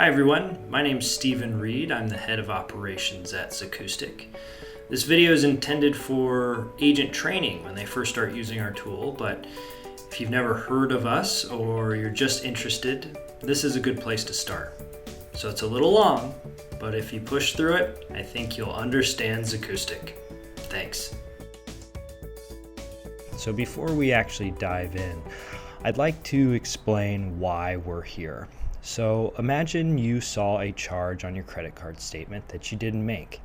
Hi everyone, my name's Stephen Reed. I'm the head of operations at Zacoustic. This video is intended for agent training when they first start using our tool, but if you've never heard of us or you're just interested, this is a good place to start. So it's a little long, but if you push through it, I think you'll understand Zacoustic. Thanks. So before we actually dive in, I'd like to explain why we're here. So imagine you saw a charge on your credit card statement that you didn't make.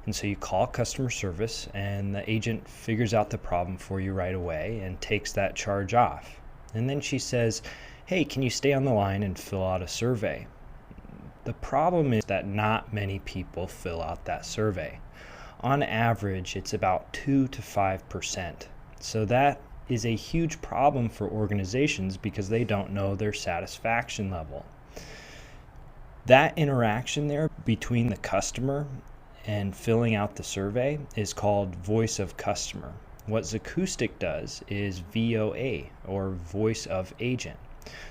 And so you call customer service and the agent figures out the problem for you right away and takes that charge off. And then she says, "Hey, can you stay on the line and fill out a survey?" The problem is that not many people fill out that survey. On average, it's about 2 to 5%. So that is a huge problem for organizations because they don't know their satisfaction level. That interaction there between the customer and filling out the survey is called voice of customer. What Zacoustic does is VOA, or voice of agent.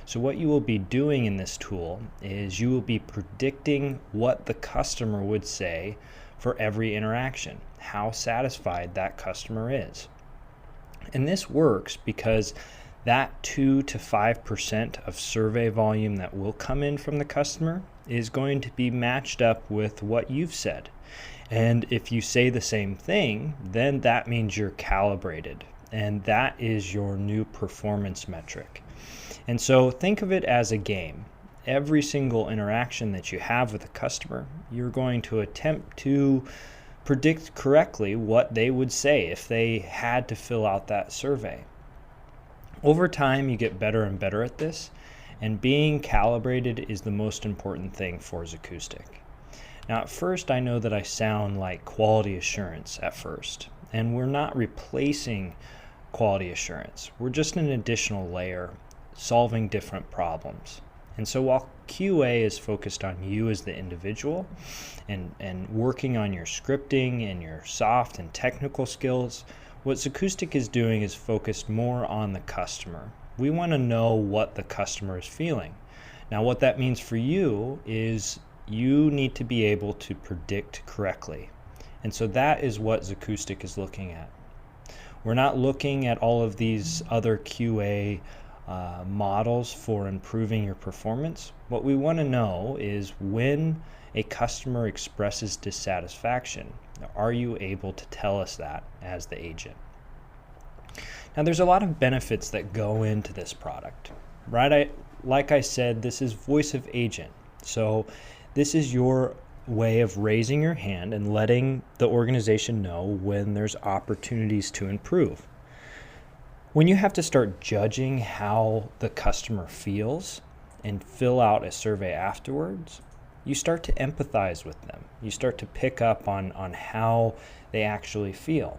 So what you will be doing in this tool is you will be predicting what the customer would say for every interaction, how satisfied that customer is. And this works because that 2 to 5% of survey volume that will come in from the customer is going to be matched up with what you've said. And if you say the same thing, then that means you're calibrated. And that is your new performance metric. And so think of it as a game. Every single interaction that you have with a customer, you're going to attempt to predict correctly what they would say if they had to fill out that survey. Over time, you get better and better at this, and being calibrated is the most important thing for Zacoustic. Now, at first, I know that I sound like quality assurance at first, and we're not replacing quality assurance. We're just an additional layer solving different problems. And so while QA is focused on you as the individual and working on your scripting and your soft and technical skills, what Zacoustic is doing is focused more on the customer. We want to know what the customer is feeling. Now, what that means for you is you need to be able to predict correctly. And so that is what Zacoustic is looking at. We're not looking at all of these other QA models for improving your performance. What we want to know is when a customer expresses dissatisfaction, are you able to tell us that as the agent? Now, there's a lot of benefits that go into this product, right? Like I said, this is voice of agent. So this is your way of raising your hand and letting the organization know when there's opportunities to improve. When you have to start judging how the customer feels and fill out a survey afterwards, you start to empathize with them. You start to pick up on how they actually feel.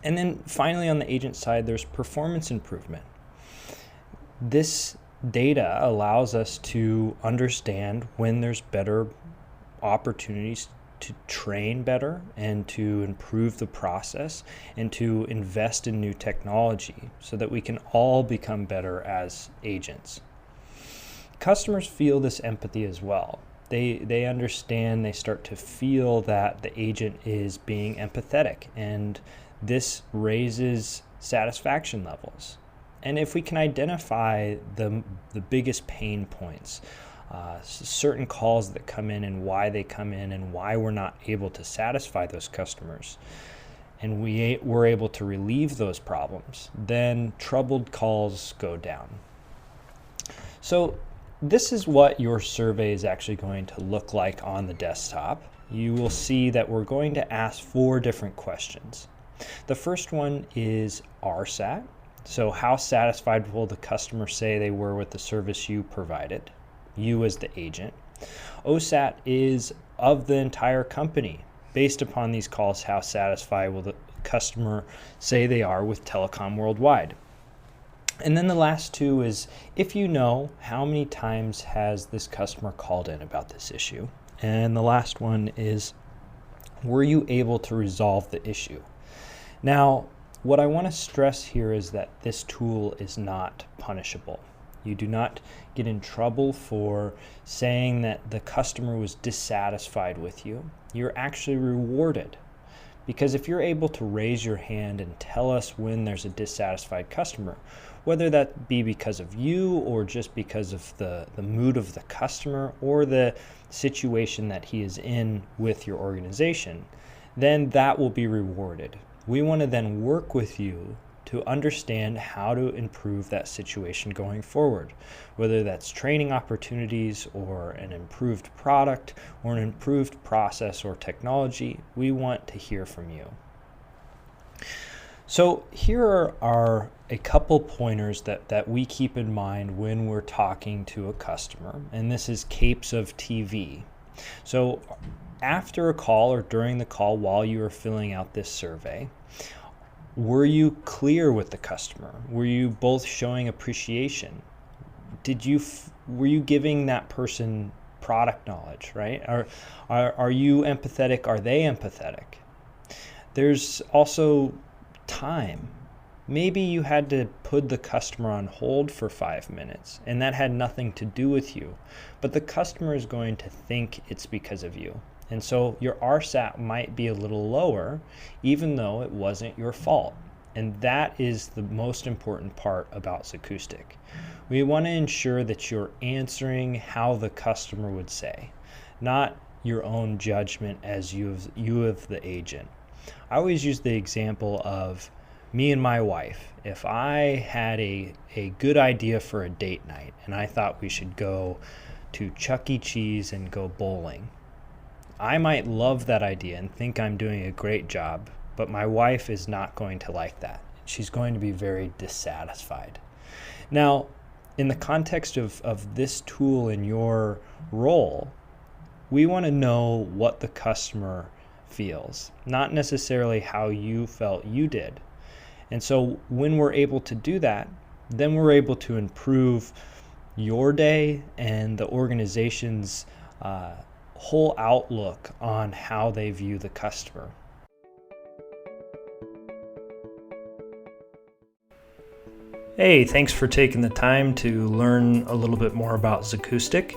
And then finally, on the agent side, there's performance improvement. This data allows us to understand when there's better opportunities to train better and to improve the process and to invest in new technology so that we can all become better as agents. Customers feel this empathy as well. They understand, they start to feel that the agent is being empathetic, and this raises satisfaction levels. And if we can identify the biggest pain points, certain calls that come in and why they come in and why we're not able to satisfy those customers, and we're able to relieve those problems, then troubled calls go down. So this is what your survey is actually going to look like on the desktop. You will see that we're going to ask 4 different questions. The first one is RSAT. So how satisfied will the customer say they were with the service you provided, you as the agent? OSAT is of the entire company. Based upon these calls, how satisfied will the customer say they are with telecom worldwide? And then the last 2 is, if you know, how many times has this customer called in about this issue? And the last one is, were you able to resolve the issue? Now, what I want to stress here is that this tool is not punishable. You do not get in trouble for saying that the customer was dissatisfied with you. You're actually rewarded. Because if you're able to raise your hand and tell us when there's a dissatisfied customer, whether that be because of you or just because of the mood of the customer or the situation that he is in with your organization, then that will be rewarded. We want to then work with you to understand how to improve that situation going forward, whether that's training opportunities or an improved product or an improved process or technology. We want to hear from you. So here are a couple pointers that we keep in mind when we're talking to a customer, and this is capes of TV. So after a call or during the call while you are filling out this survey, were you clear with the customer? Were you both showing appreciation? Were you giving that person product knowledge, right? Are you empathetic? Are they empathetic? There's also time. Maybe you had to put the customer on hold for 5 minutes, and that had nothing to do with you, but the customer is going to think it's because of you. And so your RSAT might be a little lower, even though it wasn't your fault. And that is the most important part about Zacoustic. We want to ensure that you're answering how the customer would say, not your own judgment as you of the agent. I always use the example of me and my wife. If I had a good idea for a date night and I thought we should go to Chuck E. Cheese and go bowling, I might love that idea and think I'm doing a great job, but my wife is not going to like that. She's going to be very dissatisfied. Now, in the context of this tool in your role, we want to know what the customer feels, not necessarily how you felt you did. And so when we're able to do that, then we're able to improve your day and the organization's whole outlook on how they view the customer. Hey, thanks for taking the time to learn a little bit more about Zacoustic.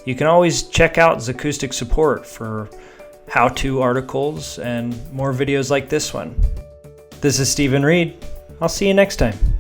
You can always check out Zacoustic support for how-to articles and more videos like this one. This is Stephen Reed. I'll see you next time.